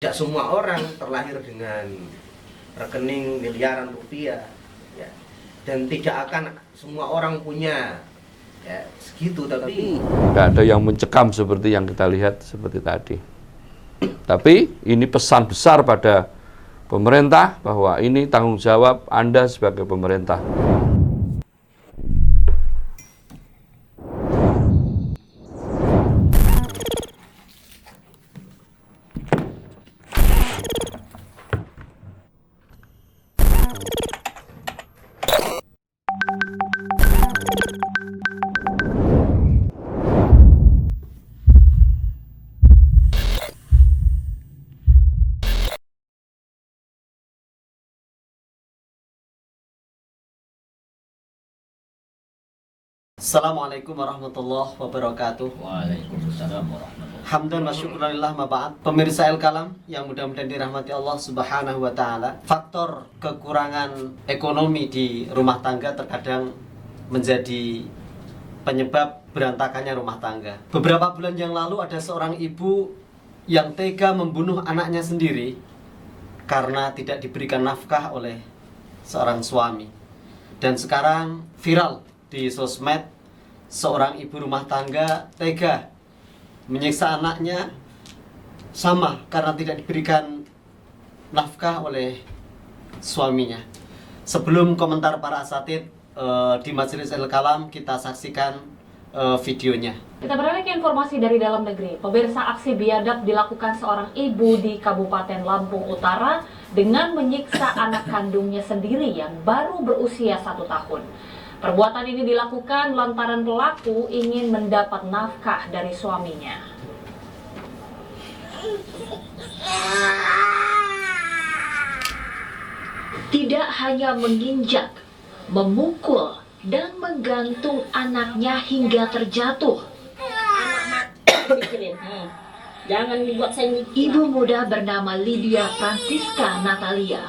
Tidak semua orang terlahir dengan rekening miliaran rupiah, ya. Dan tidak akan semua orang punya ya segitu, tapi tidak ada yang mencekam seperti yang kita lihat seperti tadi. Tapi ini pesan besar pada pemerintah bahwa ini tanggung jawab Anda sebagai pemerintah. Assalamualaikum warahmatullahi wabarakatuh. Waalaikumsalam warahmatullahi wabarakatuh. Hamdan wa syukurillah ma ba'd. Pemirsa Al-Kalam yang mudah-mudahan dirahmati Allah Subhanahu wa taala. Faktor kekurangan ekonomi di rumah tangga terkadang menjadi penyebab berantakannya rumah tangga. Beberapa bulan yang lalu ada seorang ibu yang tega membunuh anaknya sendiri karena tidak diberikan nafkah oleh seorang suami. Dan sekarang viral di sosmed, seorang ibu rumah tangga tega menyiksa anaknya sama karena tidak diberikan nafkah oleh suaminya. Sebelum komentar para asatid di Majelis Al-Kalam, kita saksikan videonya. Kita beralih ke informasi dari dalam negeri. Pemirsa, aksi biadab dilakukan seorang ibu di Kabupaten Lampung Utara dengan menyiksa anak kandungnya sendiri yang baru berusia 1 tahun. Perbuatan ini dilakukan lantaran pelaku ingin mendapat nafkah dari suaminya. Tidak hanya menginjak, memukul, dan menggantung anaknya hingga terjatuh. Jangan dibuat saya. Ibu muda bernama Lydia Francisca Natalia,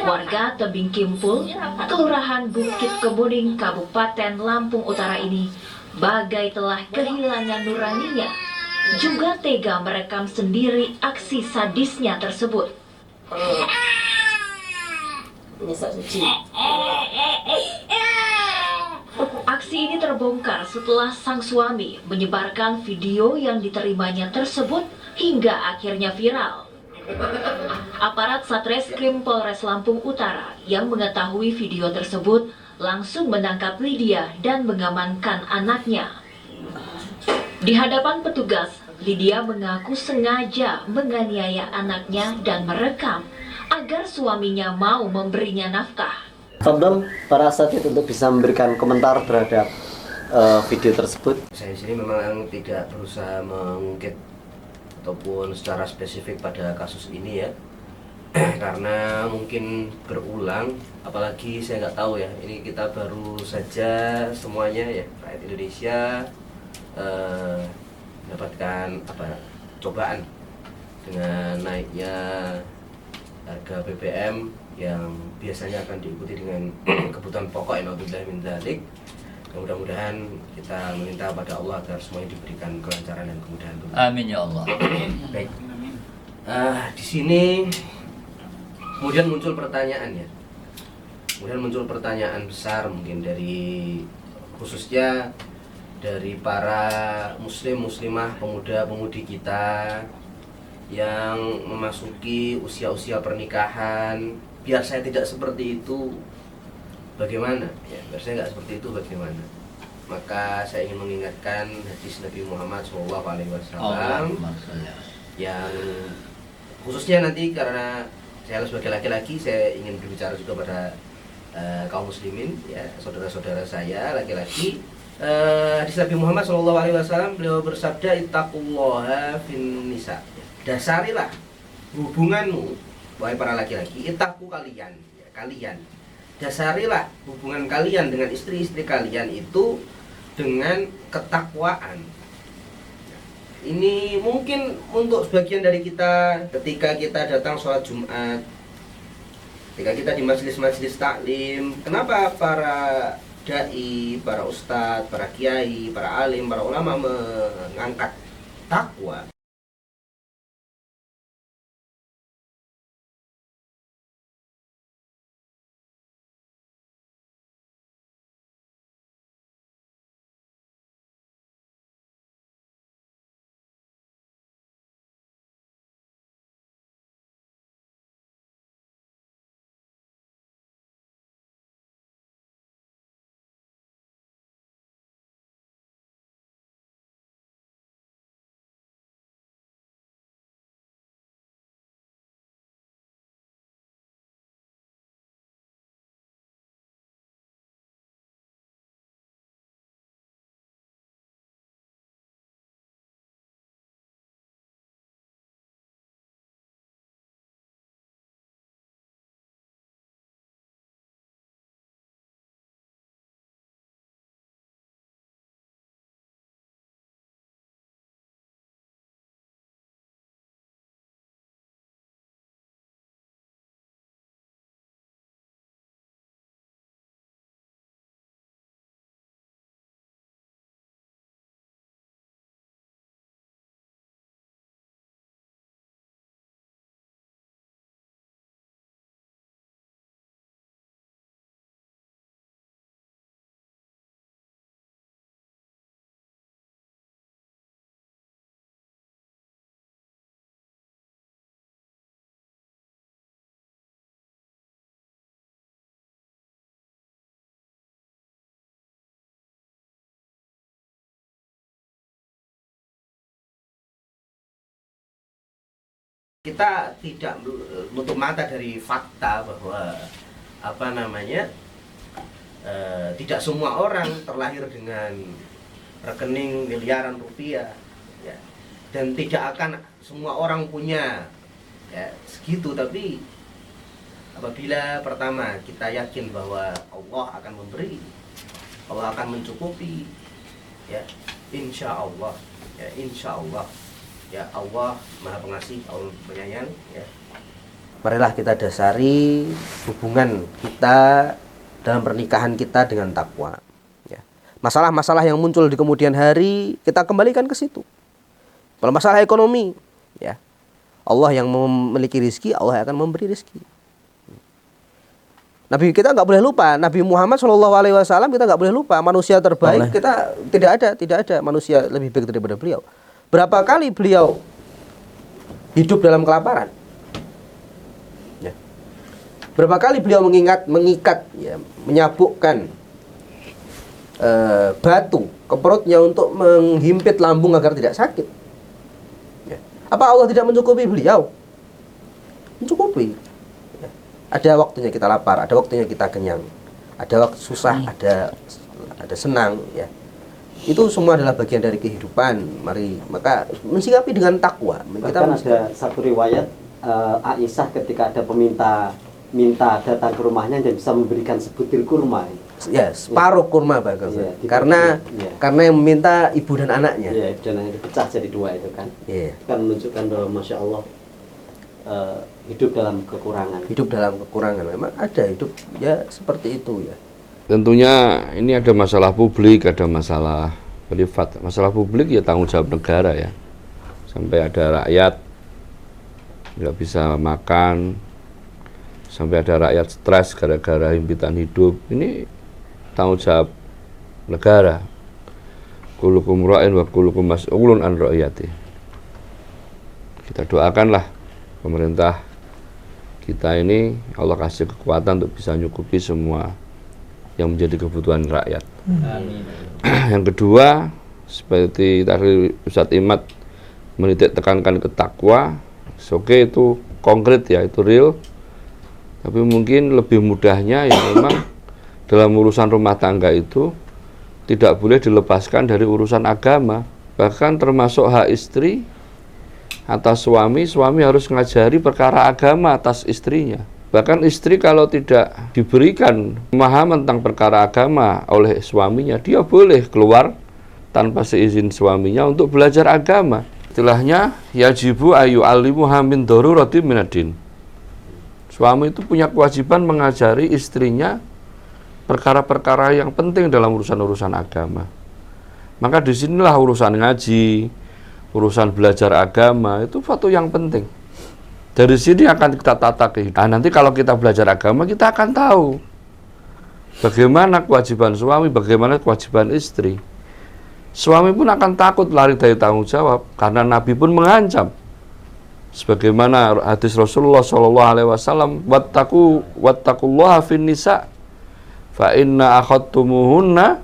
warga Tebing Kimpul, Kelurahan Bukit Kemuning, Kabupaten Lampung Utara ini, bagai telah kehilangan nuraninya, juga tega merekam sendiri aksi sadisnya tersebut. Aksi ini terbongkar setelah sang suami menyebarkan video yang diterimanya tersebut hingga akhirnya viral. Aparat Satreskrim Polres Lampung Utara yang mengetahui video tersebut langsung menangkap Lydia dan mengamankan anaknya. Di hadapan petugas, Lydia mengaku sengaja menganiaya anaknya dan merekam agar suaminya mau memberinya nafkah. Tolong para asatid untuk bisa memberikan komentar terhadap video tersebut. saya di sini memang tidak berusaha mengungkit ataupun secara spesifik pada kasus ini ya. Karena mungkin berulang, apalagi saya nggak tahu ya, ini kita baru saja semuanya ya, rakyat Indonesia mendapatkan cobaan dengan naiknya harga BBM yang biasanya akan diikuti dengan kebutuhan pokok, naudzubillah min dzalik. Mudah-mudahan kita meminta pada Allah agar semuanya diberikan kelancaran dan kemudahan. Amin ya Allah. Baik. Di sini kemudian muncul pertanyaan ya. Kemudian muncul pertanyaan besar mungkin dari khususnya dari para muslim muslimah pemuda-pemudi kita yang memasuki usia-usia pernikahan. Biar saya tidak seperti itu, bagaimana? Ya, biar saya nggak seperti itu, bagaimana? Maka saya ingin mengingatkan hadis Nabi Muhammad SAW yang khususnya nanti karena saya sebagai laki-laki, saya ingin berbicara juga pada kaum muslimin, ya saudara-saudara saya laki-laki. Hadis Nabi Muhammad SAW, beliau bersabda, ittaqullaha fin nisa. Dasarilah hubunganmu, wahai para laki-laki, itaku kalian, ya, kalian dasarilah hubungan kalian dengan istri-istri kalian itu dengan ketakwaan. Ini mungkin untuk sebagian dari kita ketika kita datang sholat Jumat, ketika kita di majelis-majelis taklim, kenapa para dai, para ustadz, para kiai, para alim, para ulama mengangkat takwa? Kita tidak menutup mata dari fakta bahwa tidak semua orang terlahir dengan rekening miliaran rupiah, ya. Dan tidak akan semua orang punya ya segitu, tapi apabila pertama kita yakin bahwa Allah akan memberi, Allah akan mencukupi, ya insya Allah, ya Allah Maha Pengasih, Allah Penyayang, ya. Marilah kita dasari hubungan kita dalam pernikahan kita dengan takwa. Ya. Masalah-masalah yang muncul di kemudian hari kita kembalikan ke situ. Kalau masalah ekonomi, ya Allah yang memiliki rizki, Allah akan memberi rizki. Nabi kita nggak boleh lupa, Nabi Muhammad SAW kita nggak boleh lupa, manusia terbaik kita tidak ada manusia lebih baik daripada beliau. Berapa kali beliau hidup dalam kelaparan? Ya. Berapa kali beliau mengikat, ya, menyabukkan batu ke perutnya untuk menghimpit lambung agar tidak sakit. Ya. Apa Allah tidak mencukupi beliau? Mencukupi. Ya. Ada waktunya kita lapar, ada waktunya kita kenyang, ada waktu susah, ada senang, ya. Itu semua adalah bagian dari kehidupan. Maka mensikapi dengan takwa. Bahkan ada satu riwayat Aisyah ketika ada minta datang ke rumahnya dan bisa memberikan sebutir kurma. Ya, separuh kurma bahkan. Ya, karena yang meminta ibu dan anaknya. Iya, ibu dan anaknya dipecah jadi dua itu kan. Iya. Kan menunjukkan bahwa Masya Allah hidup dalam kekurangan. Hidup dalam kekurangan. Memang ada hidup ya seperti itu ya. Tentunya ini ada masalah publik, ada masalah privat. Masalah publik ya tanggung jawab negara ya. Sampai ada rakyat nggak bisa makan, sampai ada rakyat stres gara-gara himpitan hidup. Ini tanggung jawab negara. Kullukum ra'in wa kullukum mas'ulun an ra'iyati. Kita doakanlah pemerintah kita ini Allah kasih kekuatan untuk bisa nyukupi semua yang menjadi kebutuhan rakyat. Amin. Yang kedua, seperti tadi Ustadz Imad menitik tekankan ke takwa, oke itu konkret ya, itu real. Tapi mungkin lebih mudahnya ya memang dalam urusan rumah tangga itu tidak boleh dilepaskan dari urusan agama. Bahkan termasuk hak istri atas suami harus ngajari perkara agama atas istrinya. Bahkan istri kalau tidak diberikan pemahaman tentang perkara agama oleh suaminya, dia boleh keluar tanpa seizin suaminya untuk belajar agama. Istilahnya, yajibu ayu alimuha min darurati minadin. Suami itu punya kewajiban mengajari istrinya perkara-perkara yang penting dalam urusan-urusan agama. Maka disinilah urusan ngaji, urusan belajar agama, itu suatu yang penting. Dari sini akan kita tata kehidupan. Nanti kalau kita belajar agama, kita akan tahu bagaimana kewajiban suami, bagaimana kewajiban istri. Suami pun akan takut lari dari tanggung jawab, karena Nabi pun mengancam. Sebagaimana hadis Rasulullah SAW, wattaqullaha fin nisa, fa inna akhadtumuhunna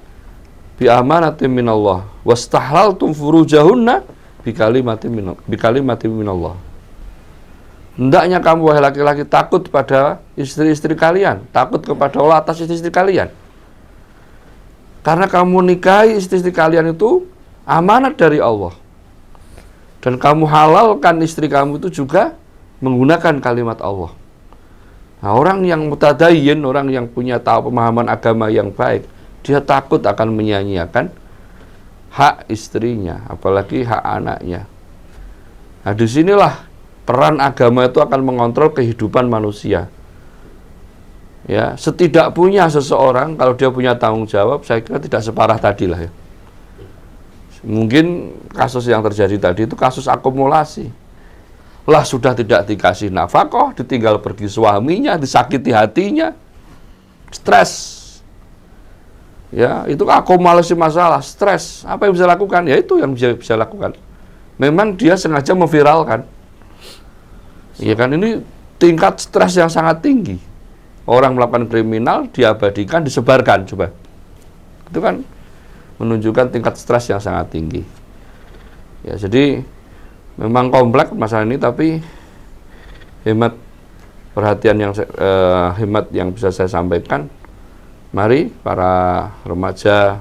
bi amanatin minallah, wastahlaltum furujahunna bi kalimatin minallah. Hendaknya kamu wahai laki-laki takut pada istri-istri kalian, takut kepada Allah atas istri-istri kalian. Karena kamu nikahi istri-istri kalian itu amanat dari Allah. Dan kamu halalkan istri kamu itu juga menggunakan kalimat Allah. Nah, orang yang mutadayyin, orang yang punya tahu pemahaman agama yang baik, dia takut akan menyia-nyiakan hak istrinya, apalagi hak anaknya. Nah, disinilah peran agama itu akan mengontrol kehidupan manusia. Ya, setidakpunya seseorang kalau dia punya tanggung jawab, saya kira tidak separah tadi lah ya. Mungkin kasus yang terjadi tadi itu kasus akumulasi. Lah sudah tidak dikasih nafkah, ditinggal pergi suaminya, disakiti hatinya, stres. Ya, itu akumulasi masalah, stres. Apa yang bisa lakukan? Ya itu yang bisa lakukan. Memang dia sengaja memviralkan. Ya kan, ini tingkat stres yang sangat tinggi. Orang melakukan kriminal, diabadikan, disebarkan, coba. Itu kan menunjukkan tingkat stres yang sangat tinggi. Ya, jadi memang kompleks masalah ini, tapi hemat perhatian yang hemat yang bisa saya sampaikan, mari para remaja,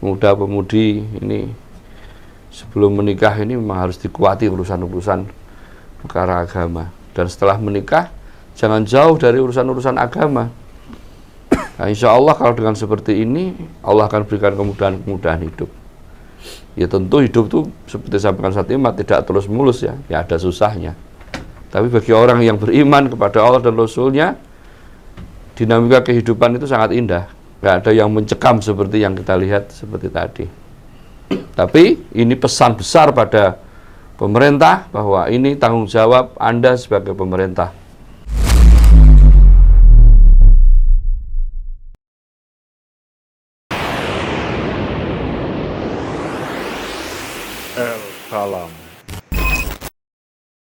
muda pemudi ini sebelum menikah ini memang harus dikuati urusan-urusan perkara agama, dan setelah menikah jangan jauh dari urusan-urusan agama. Nah, insya Allah kalau dengan seperti ini Allah akan berikan kemudahan-kemudahan hidup. Ya tentu hidup itu seperti sampaikan Ustaz Imad tidak terus mulus ya ada susahnya. Tapi bagi orang yang beriman kepada Allah dan Rasulnya, dinamika kehidupan itu sangat indah. Nggak ada yang mencekam seperti yang kita lihat seperti tadi. Tapi ini pesan besar pada pemerintah bahwa ini tanggung jawab Anda sebagai pemerintah.